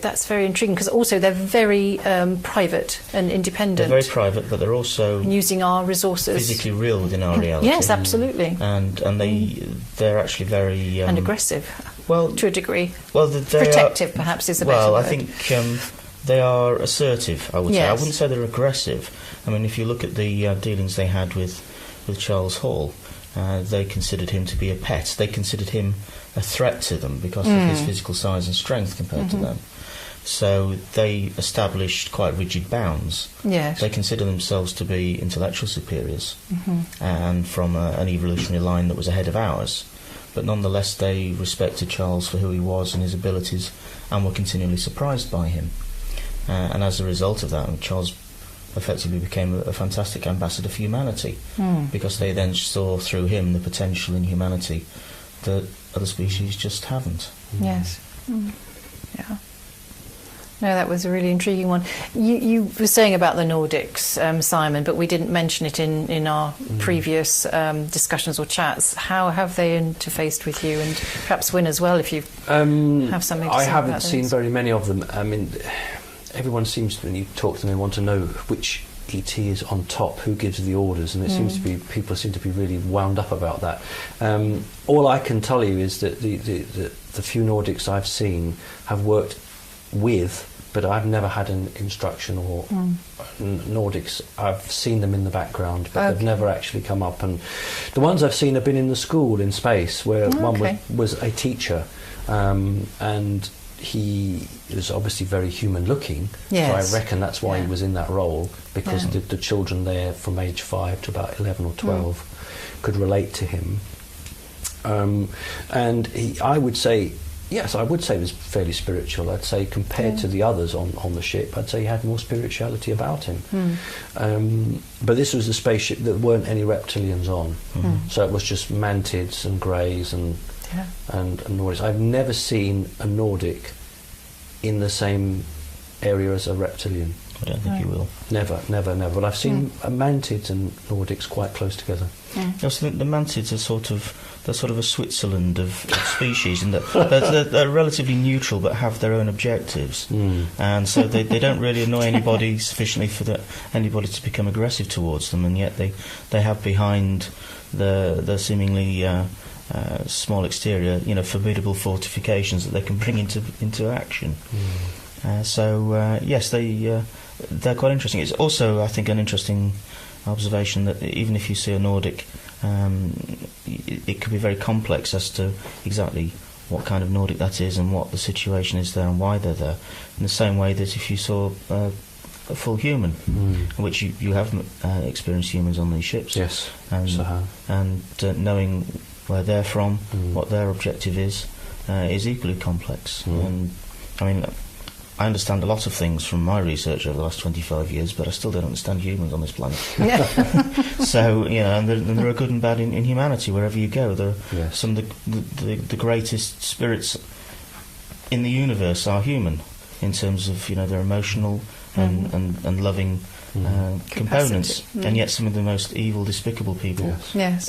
that's very intriguing, because also they're very private and independent. They're very private, but they're also using our resources, physically real within our reality. Yes, absolutely. And they're actually very and aggressive. Well, to a degree. Well, protective, perhaps, is a better word. I think they are assertive. I would say. I wouldn't say they're aggressive. I mean, if you look at the dealings they had with Charles Hall, they considered him to be a pet. They considered him a threat to them because of his physical size and strength compared to them. So they established quite rigid bounds. Yes. They consider themselves to be intellectual superiors and from an evolutionary line that was ahead of ours. But nonetheless, they respected Charles for who he was and his abilities, and were continually surprised by him. And as a result of that, Charles effectively became a fantastic ambassador for humanity, because they then saw through him the potential in humanity that other species just haven't. Yes. Yeah. No, that was a really intriguing one. You were saying about the Nordics, Simon, but we didn't mention it in our previous discussions or chats. How have they interfaced with you, and perhaps Win as well, if you have something to say? I haven't about seen those? very many of them. I mean, everyone seems to, when you talk to them, they want to know which ET is on top, who gives the orders, and it seems to be, people seem to be really wound up about that. All I can tell you is that the few Nordics I've seen have worked with, but I've never had an instruction or Nordics. I've seen them in the background, but they've never actually come up. And the ones I've seen have been in the school in space, where one was a teacher, and he was obviously very human looking. Yes. So I reckon that's why he was in that role, because the children there from age 5 to about 11 or 12 could relate to him. And I would say, yes, I would say he was fairly spiritual. I'd say compared to the others on the ship, I'd say he had more spirituality about him. But this was a spaceship that weren't any reptilians on. So it was just mantids and greys and Nordics. I've never seen a Nordic in the same area as a reptilian. I don't think you will. Never. But I've seen mantids and Nordics quite close together. Also, the mantids are sort of a Switzerland of species, in that they're relatively neutral but have their own objectives, and so they don't really annoy anybody sufficiently for anybody to become aggressive towards them, and yet they have behind the seemingly small exterior, formidable fortifications that they can bring into action. Yes, they're quite interesting. It's also, I think, an interesting observation that even if you see a Nordic, it could be very complex as to exactly what kind of Nordic that is and what the situation is there and why they're there. In the same way that if you saw a full human, which you have experienced humans on these ships, yes, and knowing where they're from, what their objective is equally complex. And I mean, I understand a lot of things from my research over the last 25 years, but I still don't understand humans on this planet. So, and there are good and bad in humanity wherever you go. There are some of the greatest spirits in the universe are human, in terms of, their emotional and loving components, and yet some of the most evil, despicable people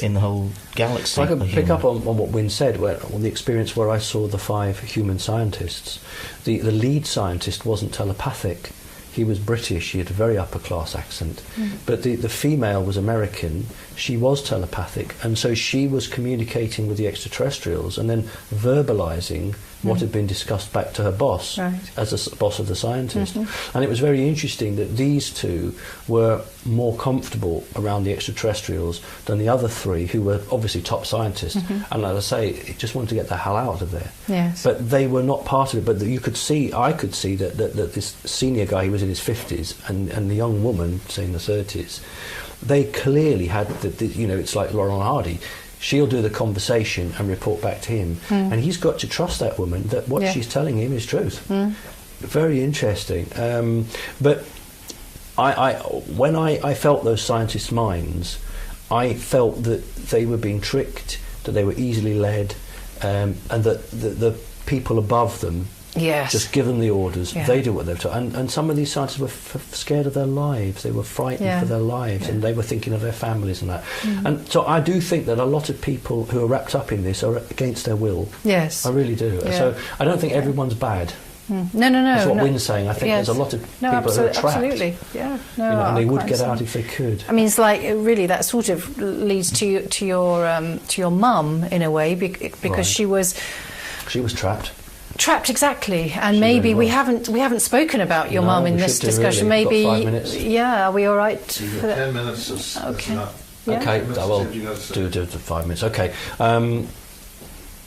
in the whole galaxy. I can pick up on what Win said, on the experience where I saw the 5 human scientists. The lead scientist wasn't telepathic. He was British. He had a very upper class accent. But the female was American. She was telepathic, and so she was communicating with the extraterrestrials and then verbalising what had been discussed back to her boss as a boss of the scientist. And it was very interesting that these two were more comfortable around the extraterrestrials than the other 3, who were obviously top scientists. And as I say, just wanted to get the hell out of there. But they were not part of it. But I could see that this senior guy, he was in his 50s, and the young woman, say in the 30s, they clearly had, it's like Laurel and Hardy. She'll do the conversation and report back to him, and he's got to trust that woman that what she's telling him is truth. Very interesting. But when I felt those scientists' minds, I felt that they were being tricked, that they were easily led, and that the people above them just give them the orders. They do what they're told. And some of these scientists were scared of their lives. They were frightened for their lives, and they were thinking of their families and that. And so I do think that a lot of people who are wrapped up in this are against their will. Yes. I really do. So I don't think everyone's bad. No. That's what no. Win's saying. I think Yes. there's a lot of No, people who are trapped. absolutely. Yeah. No, And they would quite get out understand. if they could. I mean, it's like really that sort of leads to your mum in a way because Right. she was trapped. trapped exactly, and She maybe really we haven't spoken about your No, mum in we this should do, discussion. really. Maybe We've got 5 minutes. Yeah, are we all right? You've for got that? 10 minutes. That's Okay. not- Yeah. Okay, Minutes, I will if you guys- do 5 minutes. Okay.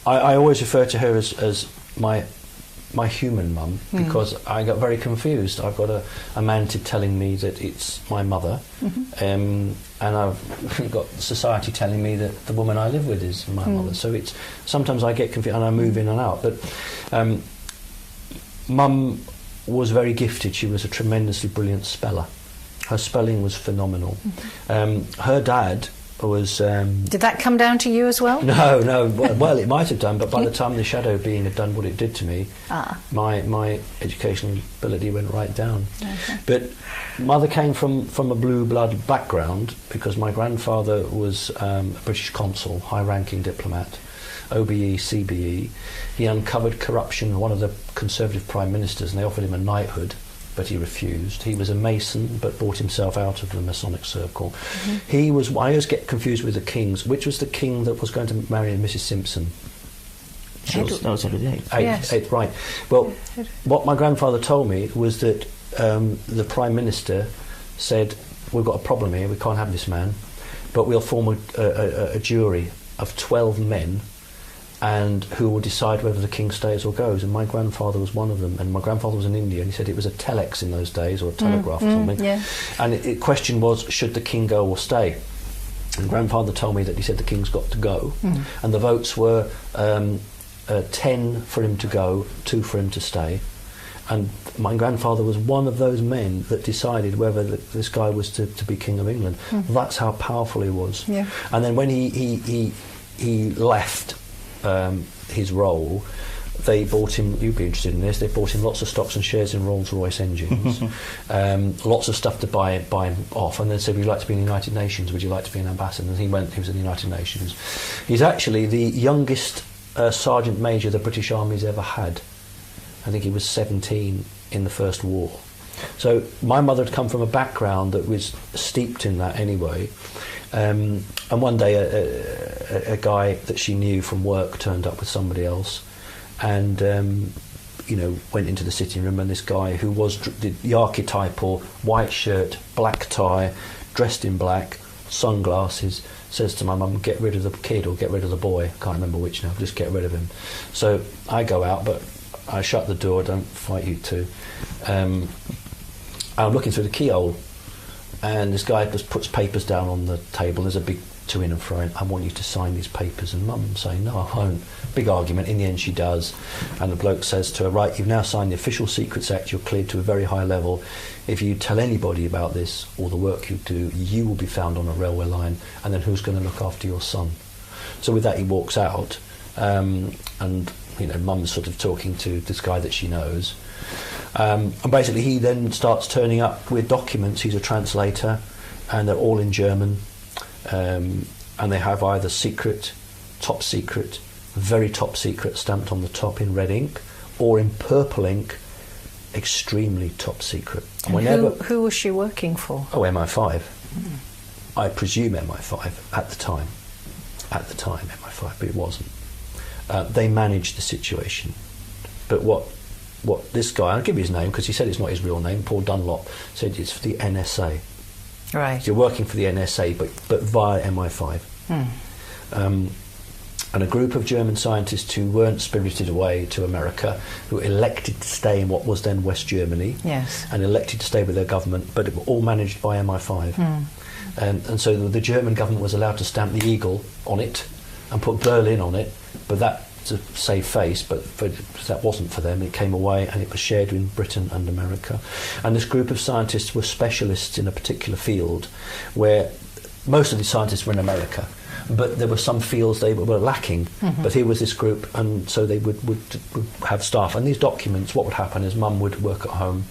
I always refer to her as my human mum because I got very confused. I've got a mantis telling me that it's my mother, and I've got society telling me that the woman I live with is my mother. So it's sometimes I get confused and I move in and out. But Mum was very gifted. She was a tremendously brilliant speller. Her spelling was phenomenal. Her dad was... Did that come down to you as well? No. Well, it might have done, but by the time the shadow being had done what it did to me, my educational ability went right down. Okay. But Mother came from a blue blood background because my grandfather was a British consul, high-ranking diplomat, OBE, CBE. He uncovered corruption in one of the Conservative prime ministers, and they offered him a knighthood, but he refused. He was a Mason, but bought himself out of the Masonic circle. He was... I always get confused with the kings. Which was the king that was going to marry Mrs. Simpson? That was Edward VIII. Yes. Eighth, right. Well, what my grandfather told me was that the Prime Minister said, we've got a problem here, we can't have this man, but we'll form a jury of 12 men and who will decide whether the king stays or goes. And my grandfather was one of them. And my grandfather was in India, and he said it was a telex in those days, or a telegraph or something. Yeah. And the question was, should the king go or stay? And grandfather told me that he said the king's got to go. And the votes were 10 for him to go, 2 for him to stay. And my grandfather was one of those men that decided whether this guy was to be king of England. That's how powerful he was. Yeah. And then when he left his role, they bought him, you'd be interested in this, they bought him lots of stocks and shares in Rolls-Royce engines, lots of stuff to buy him off, and then said, would you like to be in the United Nations, would you like to be an ambassador? And he was in the United Nations. He's actually the youngest sergeant major the British Army's ever had. I think he was 17 in the First War. So my mother had come from a background that was steeped in that anyway. And one day a guy that she knew from work turned up with somebody else and went into the sitting room, and this guy who was the archetypal white shirt, black tie, dressed in black, sunglasses, says to my mum, get rid of the kid or get rid of the boy, I can't remember which now, just get rid of him. So I go out, but I shut the door, don't fight you two. I'm looking through the keyhole, and this guy just puts papers down on the table. There's a big to in and fro, and I want you to sign these papers. And Mum saying, no, I won't. Big argument. In the end, she does. And the bloke says to her, right, you've now signed the Official Secrets Act. You're cleared to a very high level. If you tell anybody about this or the work you do, you will be found on a railway line. And then who's going to look after your son? So with that, he walks out. And Mum's sort of talking to this guy that she knows. And basically he then starts turning up with documents. He's a translator, and they're all in German, and they have either secret, top secret, very top secret stamped on the top in red ink, or in purple ink, extremely top secret. And who was she working for? Oh, MI5. I presume MI5 at the time, MI5, but it wasn't. They managed the situation. But what this guy, I'll give you his name because he said it's not his real name, Paul Dunlop, said it's for the NSA. Right. You're working for the NSA, but via MI5. And a group of German scientists who weren't spirited away to America, who elected to stay in what was then West Germany, Yes. and elected to stay with their government, but it were all managed by MI5. And so the German government was allowed to stamp the eagle on it and put Berlin on it, but that to save face, but that wasn't for them. It came away and it was shared in Britain and America. And this group of scientists were specialists in a particular field where most of the scientists were in America, but there were some fields they were lacking. But here was this group, and so they would have staff. And these documents, what would happen is Mum would work at home,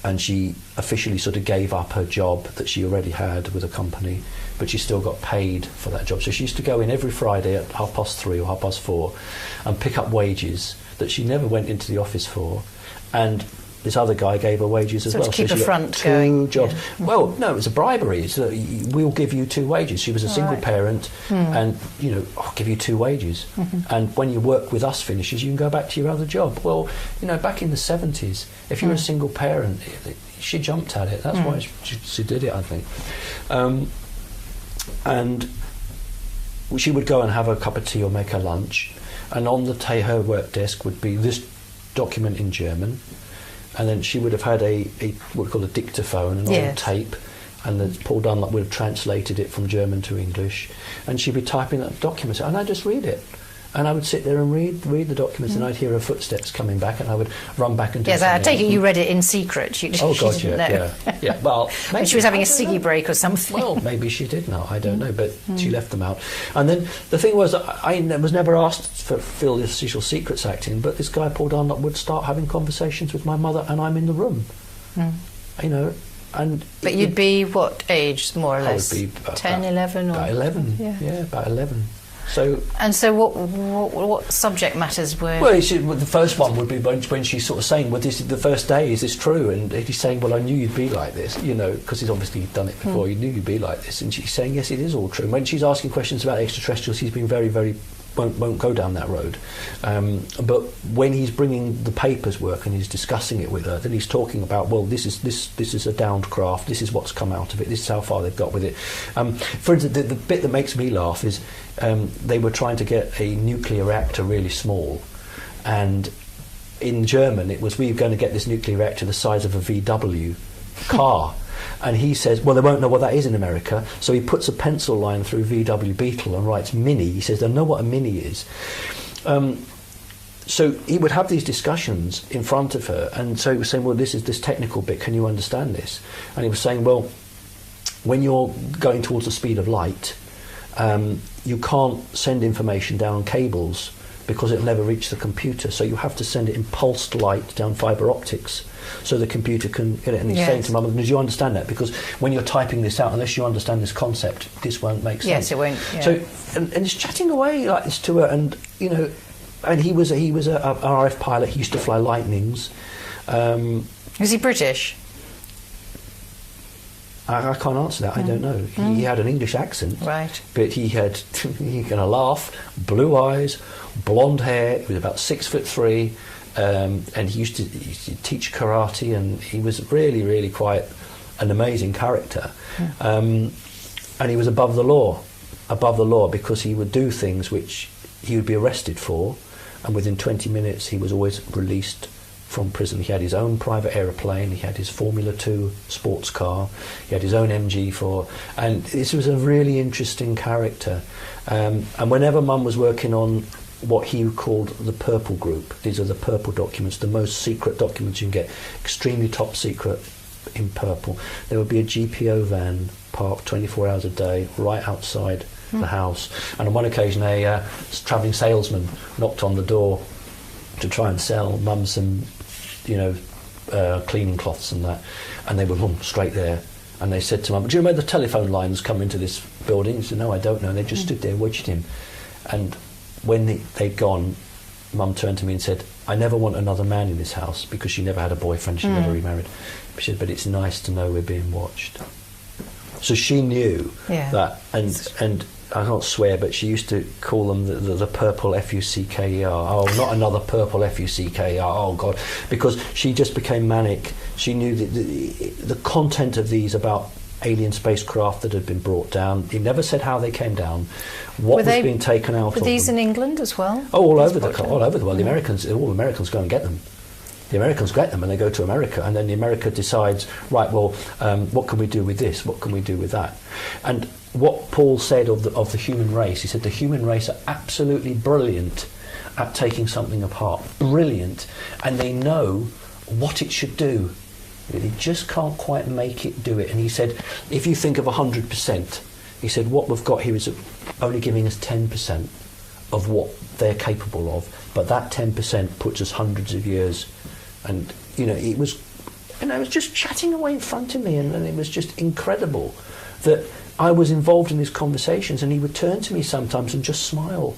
and she officially sort of gave up her job that she already had with a company, but she still got paid for that job. So she used to go in every Friday at 3:30 or 4:30 and pick up wages that she never went into the office for, and this other guy gave her wages as well. To keep so a she front got two going. jobs. Yeah. Well, no, it was a bribery. So we'll give you 2 wages. She was a single parent, and I'll give you 2 wages. And when your work with us finishes, you can go back to your other job. Well, back in the 70s, if you were a single parent, she jumped at it. That's why she did it, I think. And she would go and have a cup of tea or make her lunch, and on her work desk would be this document in German. And then she would have had what we call a dictaphone, an old tape, and then Paul Dunlop would have translated it from German to English, and she'd be typing that document, and I'd just read it. And I would sit there and read the documents, and I'd hear her footsteps coming back, and I would run back and do something. I take it you read it in secret. Oh God, she didn't know. yeah. Well, when she was having a ciggy break or something. Well, maybe she did know. I don't know, but she left them out. And then the thing was, I was never asked to fill the Official Secrets Act in, but this guy Paul Dunlop would start having conversations with my mother, and I'm in the room. And but you'd be what age, more or less? I would be 10, 11, or about 11. Yeah, about 11. So what subject matters were? Well, the first one would be when she's sort of saying, "Well, this is the first day. Is this true?" And he's saying, "Well, I knew you'd be like this," because he's obviously done it before. He knew you'd be like this, and she's saying, "Yes, it is all true." And when she's asking questions about extraterrestrials, he's been very, very won't go down that road. But when he's bringing the papers work and he's discussing it with her, then he's talking about, well, this is a downed craft. This is what's come out of it. This is how far they've got with it. For instance, the bit that makes me laugh is they were trying to get a nuclear reactor really small, and in German it was, we're going to get this nuclear reactor the size of a VW car. And he says, well, they won't know what that is in America. So he puts a pencil line through VW Beetle and writes Mini. He says, they'll know what a Mini is. So he would have these discussions in front of her. And so he was saying, well, this is this technical bit. Can you understand this? And he was saying, well, when you're going towards the speed of light, you can't send information down cables because it'll never reach the computer. So you have to send it in pulsed light down fibre optics, so the computer can get it. And he's saying to Mum, do you understand that? Because when you're typing this out, unless you understand this concept, this won't make sense. Yes, it won't. Yeah. So, and he's chatting away like this to her, and and he was a RF pilot. He used to fly Lightnings. Was he British? I can't answer that. I don't know. He had an English accent, right? But he had going to laugh, blue eyes, blonde hair. He was about 6'3". And he used to teach karate, and he was really, really quite an amazing character. And he was above the law because he would do things which he would be arrested for, and within 20 minutes he was always released from prison. He had his own private aeroplane, he had his Formula 2 sports car, he had his own MG4, and this was a really interesting character. And whenever Mum was working on what he called the purple group, these are the purple documents, the most secret documents you can get, extremely top secret in purple, there would be a GPO van parked 24 hours a day right outside the house. And on one occasion a travelling salesman knocked on the door to try and sell Mum some cleaning cloths and that, and they were straight there, and they said to Mum, do you remember the telephone lines come into this building? He said, no, I don't know. And they just stood there watching him, and when they'd gone, Mum turned to me and said, I never want another man in this house, because she never had a boyfriend, she never remarried. She said, but it's nice to know we're being watched. So she knew that, and I can't swear, but she used to call them the purple FUCKER. Oh, not another purple FUCKER. Oh, God. Because she just became manic. She knew the content of these about alien spacecraft that had been brought down. He never said how they came down, what was being taken out of them. Were these in England as well? Oh, all over the world. The Americans, all Americans go and get them. The Americans get them and they go to America, and then the America decides, right, well, what can we do with this? What can we do with that? And what Paul said of the human race, he said the human race are absolutely brilliant at taking something apart. Brilliant. And they know what it should do. They just can't quite make it do it. And he said, if you think of 100%, he said, what we've got here is only giving us 10% of what they're capable of. But that 10% puts us hundreds of years. And, it was I was just chatting away in front of me, and it was just incredible that I was involved in these conversations, and he would turn to me sometimes and just smile.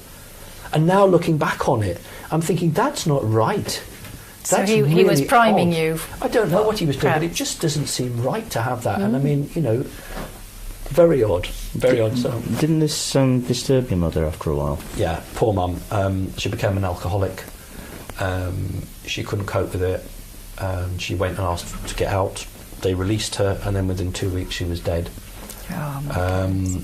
And now looking back on it, I'm thinking, that's not right. So That's he really was priming odd. you. I don't know what he was doing, but it just doesn't seem right to have that. And I mean, very odd. Very odd. So Didn't this disturb your mother after a while? yeah, poor mum. She became an alcoholic. She couldn't cope with it. She went and asked to get out. They released her, and then within 2 weeks she was dead.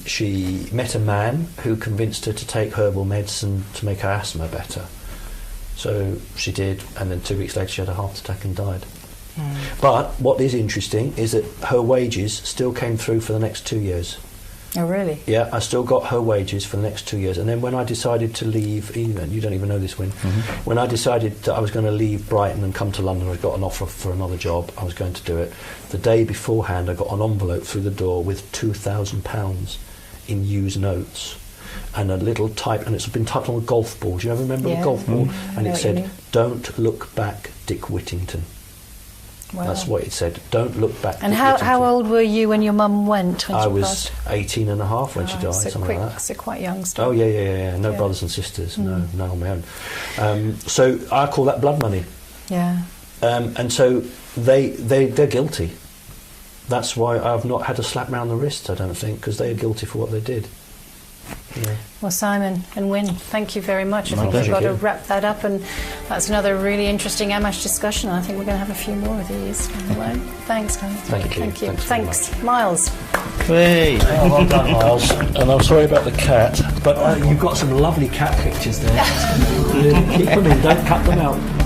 She met a man who convinced her to take herbal medicine to make her asthma better. So she did, and then 2 weeks later she had a heart attack and died. But what is interesting is that her wages still came through for the next 2 years. Oh, really? Yeah, I still got her wages for the next 2 years. And then when I decided to leave, you don't even know this, Win, when I decided that I was going to leave Brighton and come to London, I got an offer for another job, I was going to do it. The day beforehand, I got an envelope through the door with £2,000 in used notes. And a little type, and it's been typed on a golf ball. Do you ever remember the golf ball? And it said, "Don't look back, Dick Whittington." Wow. That's what it said. Don't look back. And Dick how Whittington. old were you when your mum went? When I she was passed? 18 and a half when she died, something like that. So quite young still. Oh yeah. No brothers and sisters. No, on my own. So I call that blood money. Yeah. And so they're guilty. That's why I've not had a slap round the wrist, I don't think, because they are guilty for what they did. Yeah. Well, Simon and Win, thank you very much. I My think we've pleasure. got to wrap that up, and that's another really interesting AMMACH discussion. I think we're going to have a few more of these down the line. Thanks, guys. Thank you. Thank you. Thanks very Thanks, Miles. Hey! Oh, well done, Miles. And I'm sorry about the cat, but you've got some lovely cat pictures there. Keep them in, don't cut them out.